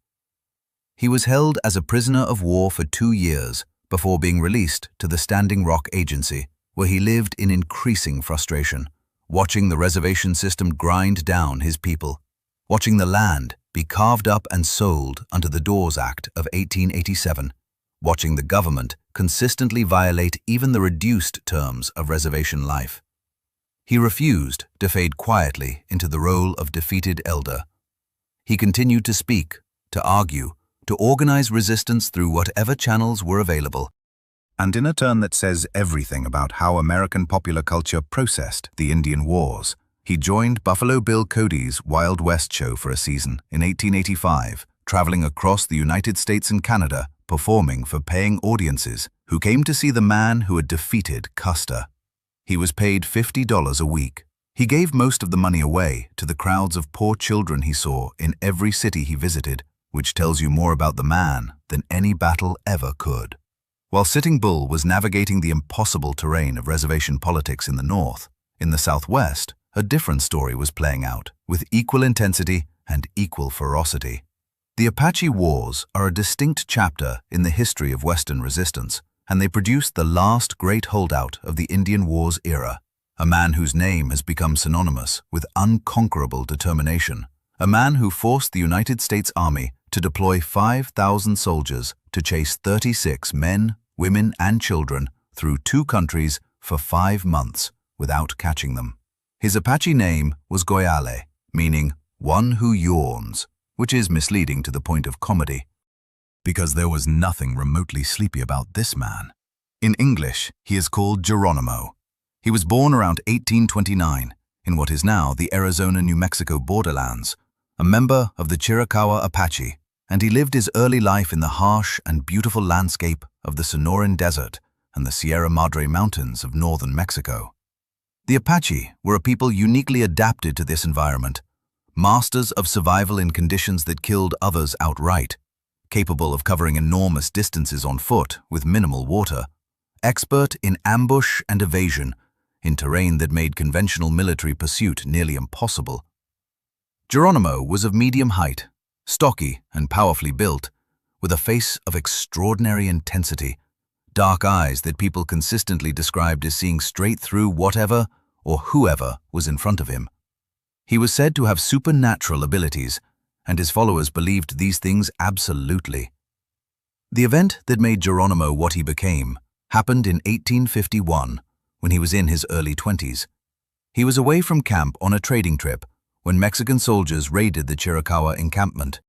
He was held as a prisoner of war for 2 years before being released to the Standing Rock Agency, where he lived in increasing frustration, watching the reservation system grind down his people, watching the land be carved up and sold under the Dawes Act of 1887, watching the government consistently violate even the reduced terms of reservation life. He refused to fade quietly into the role of defeated elder. He continued to speak, to argue, to organize resistance through whatever channels were available. And in a turn that says everything about how American popular culture processed the Indian Wars, he joined Buffalo Bill Cody's Wild West show for a season in 1885, traveling across the United States and Canada, performing for paying audiences who came to see the man who had defeated Custer. He was paid $50 a week. He gave most of the money away to the crowds of poor children he saw in every city he visited, which tells you more about the man than any battle ever could. While Sitting Bull was navigating the impossible terrain of reservation politics in the North, in the Southwest, a different story was playing out, with equal intensity and equal ferocity. The Apache Wars are a distinct chapter in the history of Western resistance, and they produced the last great holdout of the Indian Wars era, a man whose name has become synonymous with unconquerable determination, a man who forced the United States Army to deploy 5,000 soldiers to chase 36 men, women, and children through 2 countries for 5 months without catching them. His Apache name was Goyale, meaning one who yawns, which is misleading to the point of comedy, because there was nothing remotely sleepy about this man. In English, he is called Geronimo. He was born around 1829 in what is now the Arizona-New Mexico borderlands, a member of the Chiricahua Apache, and he lived his early life in the harsh and beautiful landscape of the Sonoran Desert and the Sierra Madre Mountains of northern Mexico. The Apache were a people uniquely adapted to this environment, masters of survival in conditions that killed others outright, capable of covering enormous distances on foot with minimal water, expert in ambush and evasion in terrain that made conventional military pursuit nearly impossible. Geronimo was of medium height, stocky and powerfully built, with a face of extraordinary intensity, dark eyes that people consistently described as seeing straight through whatever or whoever was in front of him. He was said to have supernatural abilities, and his followers believed these things absolutely. The event that made Geronimo what he became happened in 1851, when he was in his early 20s. He was away from camp on a trading trip when Mexican soldiers raided the Chiricahua encampment.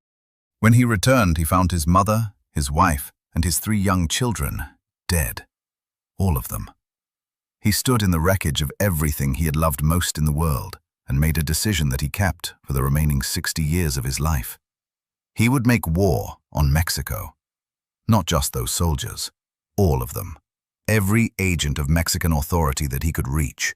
When he returned, he found his mother, his wife, and his 3 young children dead. All of them. He stood in the wreckage of everything he had loved most in the world and made a decision that he kept for the remaining 60 years of his life. He would make war on Mexico. Not just those soldiers, all of them. Every agent of Mexican authority that he could reach.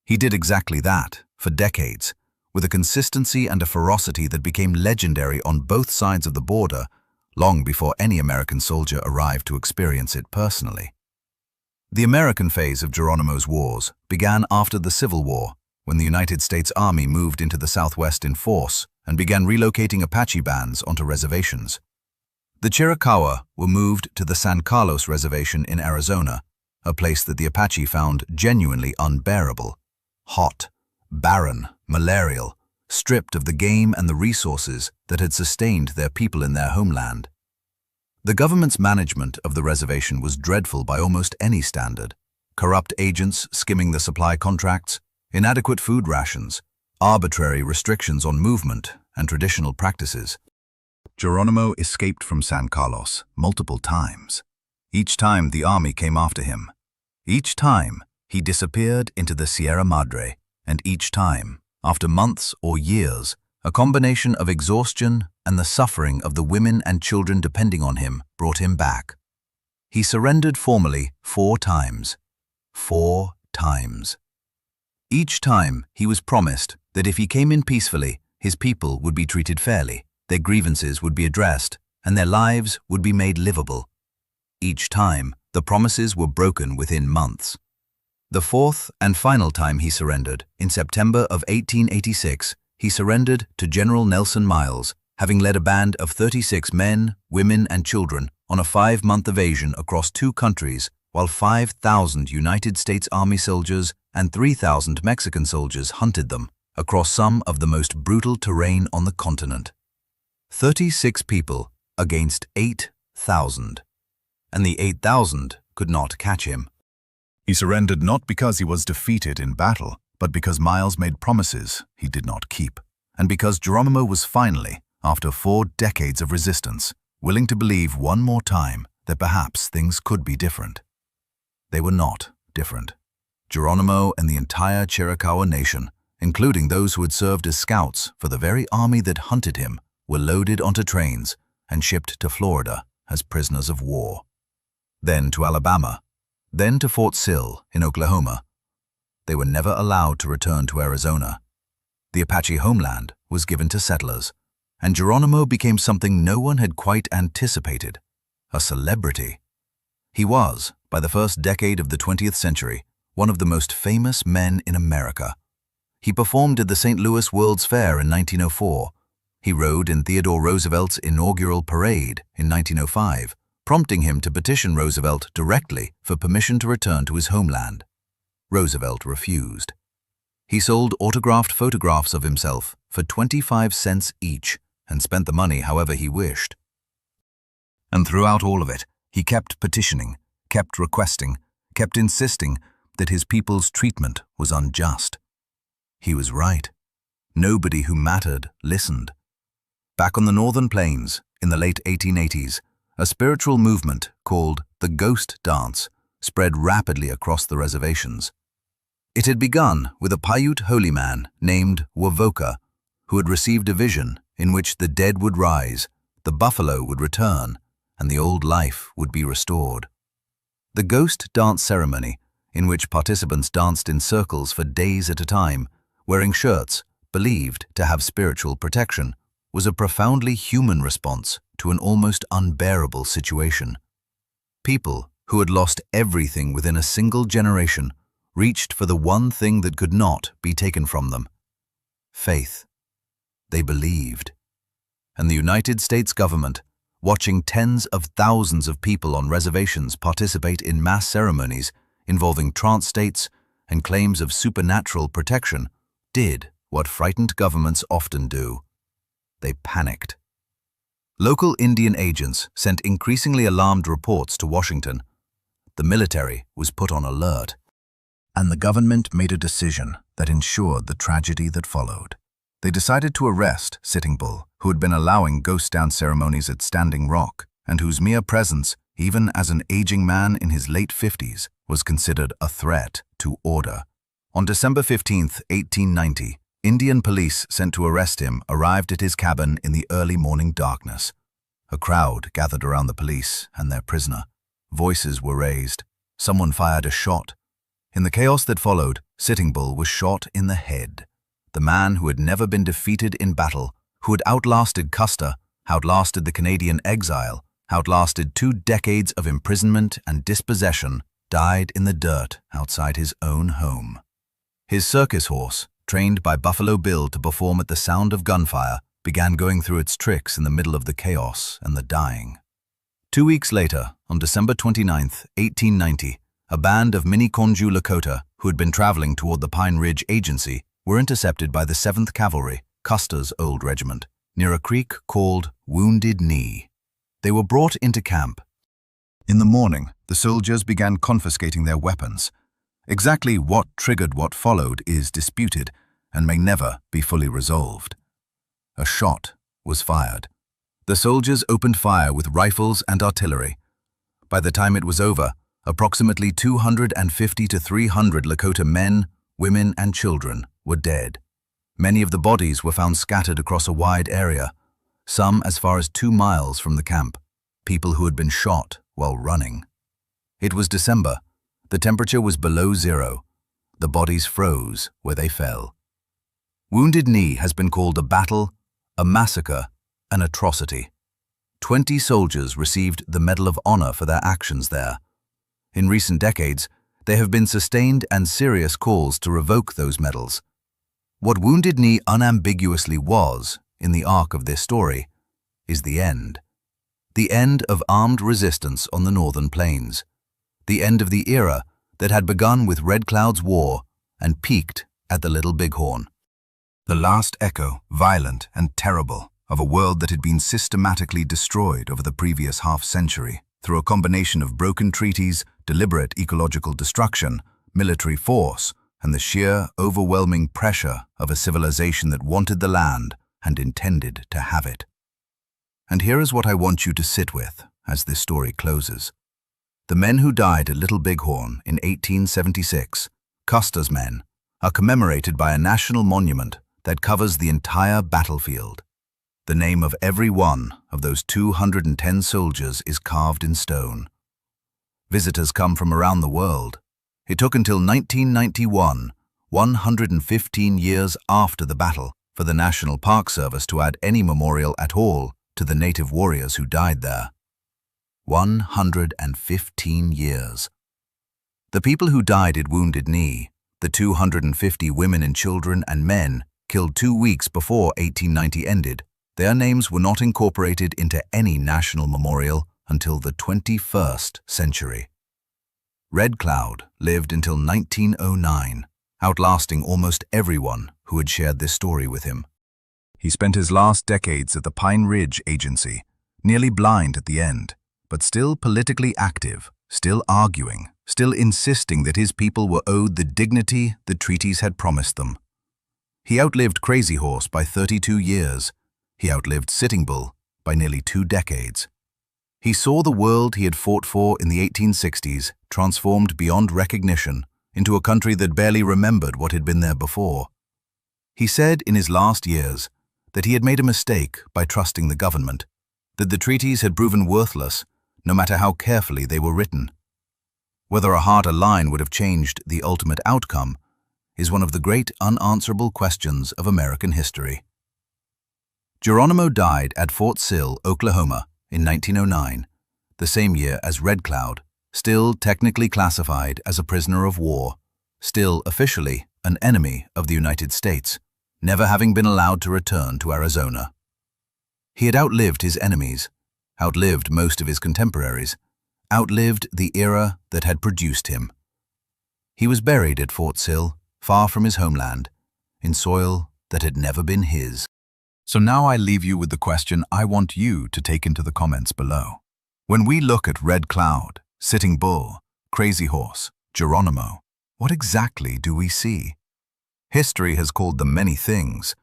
He did exactly that for decades, with a consistency and a ferocity that became legendary on both sides of the border long before any American soldier arrived to experience it personally. The American phase of Geronimo's wars began after the Civil War, when the United States Army moved into the Southwest in force and began relocating Apache bands onto reservations. The Chiricahua were moved to the San Carlos Reservation in Arizona, a place that the Apache found genuinely unbearable, hot, barren, malarial, stripped of the game and the resources that had sustained their people in their homeland. The government's management of the reservation was dreadful by almost any standard. corrupt agents skimming the supply contracts, inadequate food rations, arbitrary restrictions on movement and traditional practices. Geronimo escaped from San Carlos multiple times. Each time the army came after him. Each time he disappeared into the Sierra Madre, and each time, after months or years, a combination of exhaustion and the suffering of the women and children depending on him brought him back. He surrendered formally 4 times. 4 times. Each time he was promised that if he came in peacefully, his people would be treated fairly, their grievances would be addressed, and their lives would be made livable. Each time, the promises were broken within months. The 4th and final time he surrendered, in September of 1886, he surrendered to General Nelson Miles, having led a band of 36 men, women, and children on a 5-month evasion across 2 countries, while 5,000 United States Army soldiers and 3,000 Mexican soldiers hunted them across some of the most brutal terrain on the continent. 36 people against 8,000. And the 8,000 could not catch him. He surrendered not because he was defeated in battle, but because Miles made promises he did not keep, and because Geronimo was finally, after 4 decades of resistance, willing to believe one more time that perhaps things could be different. They were not different. Geronimo and the entire Chiricahua Nation, including those who had served as scouts for the very army that hunted him, were loaded onto trains and shipped to Florida as prisoners of war. Then to Alabama, then to Fort Sill in Oklahoma. They were never allowed to return to Arizona. The Apache homeland was given to settlers, and Geronimo became something no one had quite anticipated, a celebrity. He was, by the first decade of the 20th century, one of the most famous men in America. He performed at the St. Louis World's Fair in 1904. He rode in Theodore Roosevelt's inaugural parade in 1905, prompting him to petition Roosevelt directly for permission to return to his homeland. Roosevelt refused. He sold autographed photographs of himself for 25 cents each and spent the money however he wished. And throughout all of it, he kept petitioning, kept requesting, kept insisting that his people's treatment was unjust. He was right. Nobody who mattered listened. Back on the northern plains, in the late 1880s, a spiritual movement called the Ghost Dance spread rapidly across the reservations. It had begun with a Paiute holy man named Wovoka, who had received a vision in which the dead would rise, the buffalo would return, and the old life would be restored. The Ghost Dance ceremony, in which participants danced in circles for days at a time, wearing shirts believed to have spiritual protection, was a profoundly human response to an almost unbearable situation. People who had lost everything within a single generation reached for the one thing that could not be taken from them: faith. They believed. And the United States government, watching tens of thousands of people on reservations participate in mass ceremonies involving trance states and claims of supernatural protection, did what frightened governments often do. They panicked. Local Indian agents sent increasingly alarmed reports to Washington. The military was put on alert, and the government made a decision that ensured the tragedy that followed. They decided to arrest Sitting Bull, who had been allowing ghost dance ceremonies at Standing Rock, and whose mere presence, even as an aging man in his late 50s, was considered a threat to order. On December 15, 1890, Indian police sent to arrest him arrived at his cabin in the early morning darkness. A crowd gathered around the police and their prisoner. Voices were raised. Someone fired a shot. In the chaos that followed, Sitting Bull was shot in the head. The man who had never been defeated in battle, who had outlasted Custer, outlasted the Canadian exile, outlasted 2 decades of imprisonment and dispossession, died in the dirt outside his own home. His circus horse, trained by Buffalo Bill to perform at the sound of gunfire, began going through its tricks in the middle of the chaos and the dying. 2 weeks later, on December 29, 1890, a band of Mini-Konju Lakota who had been traveling toward the Pine Ridge Agency were intercepted by the 7th Cavalry, Custer's old regiment, near a creek called Wounded Knee. They were brought into camp. In the morning, the soldiers began confiscating their weapons, Exactly what triggered what followed is disputed and may never be fully resolved. A shot was fired. The soldiers opened fire with rifles and artillery. By the time it was over, approximately 250 to 300 Lakota men, women, and children were dead. Many of the bodies were found scattered across a wide area, some as far as 2 miles from the camp, people who had been shot while running. It was December. The temperature was below zero. The bodies froze where they fell. Wounded Knee has been called a battle, a massacre, an atrocity. 20 soldiers received the Medal of Honor for their actions there. In recent decades, there have been sustained and serious calls to revoke those medals. What Wounded Knee unambiguously was, in the arc of this story, is the end. The end of armed resistance on the northern plains. The end of the era that had begun with Red Cloud's War and peaked at the Little Bighorn. The last echo, violent and terrible, of a world that had been systematically destroyed over the previous half-century through a combination of broken treaties, deliberate ecological destruction, military force, and the sheer, overwhelming pressure of a civilization that wanted the land and intended to have it. And here is what I want you to sit with as this story closes. The men who died at Little Bighorn in 1876, Custer's men, are commemorated by a national monument that covers the entire battlefield. The name of every one of those 210 soldiers is carved in stone. Visitors come from around the world. It took until 1991, 115 years after the battle, for the National Park Service to add any memorial at all to the native warriors who died there. 115 years. The people who died at Wounded Knee, the 250 women and children and men killed 2 weeks before 1890 ended, their names were not incorporated into any national memorial until the 21st century. Red Cloud lived until 1909, outlasting almost everyone who had shared this story with him. He spent his last decades at the Pine Ridge Agency, nearly blind at the end, but still politically active, still arguing, still insisting that his people were owed the dignity the treaties had promised them. He outlived Crazy Horse by 32 years. He outlived Sitting Bull by nearly 2 decades. He saw the world he had fought for in the 1860s transformed beyond recognition into a country that barely remembered what had been there before. He said in his last years that he had made a mistake by trusting the government, that the treaties had proven worthless no matter how carefully they were written. Whether a harder line would have changed the ultimate outcome is one of the great unanswerable questions of American history. Geronimo died at Fort Sill, Oklahoma, in 1909, the same year as Red Cloud, still technically classified as a prisoner of war, still officially an enemy of the United States, never having been allowed to return to Arizona. He had outlived his enemies, outlived most of his contemporaries, outlived the era that had produced him. He was buried at Fort Sill, far from his homeland, in soil that had never been his. So now I leave you with the question I want you to take into the comments below. When we look at Red Cloud, Sitting Bull, Crazy Horse, Geronimo, what exactly do we see? History has called them many things: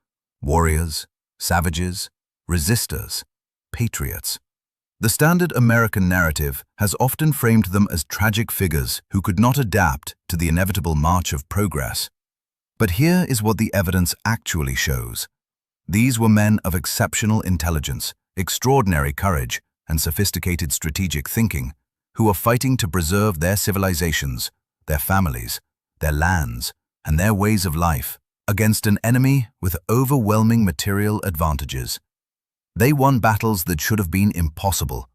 warriors, savages, resistors, patriots. The standard American narrative has often framed them as tragic figures who could not adapt to the inevitable march of progress. But here is what the evidence actually shows. These were men of exceptional intelligence, extraordinary courage, and sophisticated strategic thinking, who were fighting to preserve their civilizations, their families, their lands, and their ways of life against an enemy with overwhelming material advantages. They won battles that should have been impossible.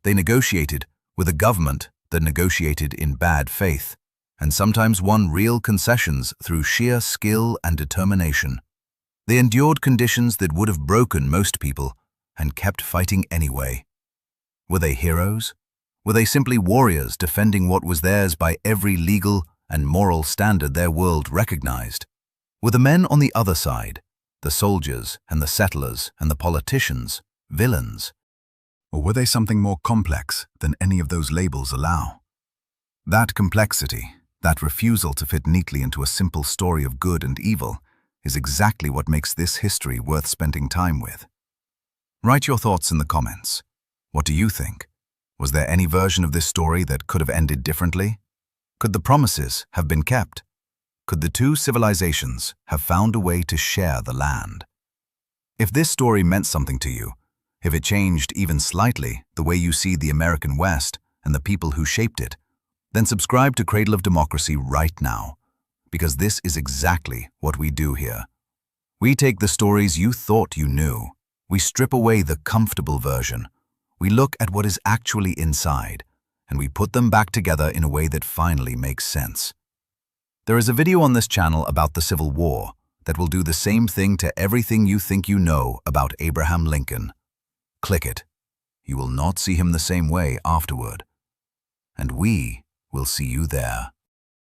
They negotiated with a government that negotiated in bad faith, and sometimes won real concessions through sheer skill and determination. They endured conditions that would have broken most people and kept fighting anyway. Were they heroes? Were they simply warriors defending what was theirs by every legal and moral standard their world recognized? Were the men on the other side, the soldiers and the settlers and the politicians, villains? Or were they something more complex than any of those labels allow? That complexity That refusal to fit neatly into a simple story of good and evil is exactly what makes this history worth spending time with. Write your thoughts in the comments. What do you think? Was there any version of this story that could have ended differently? Could the promises have been kept? Could the two civilizations have found a way to share the land? If this story meant something to you, if it changed even slightly the way you see the American West and the people who shaped it, then subscribe to Cradle of Democracy right now, because this is exactly what we do here. We take the stories you thought you knew. We strip away the comfortable version. We look at what is actually inside, and we put them back together in a way that finally makes sense. There is a video on this channel about the Civil War that will do the same thing to everything you think you know about Abraham Lincoln. Click it. You will not see him the same way afterward. And we will see you there.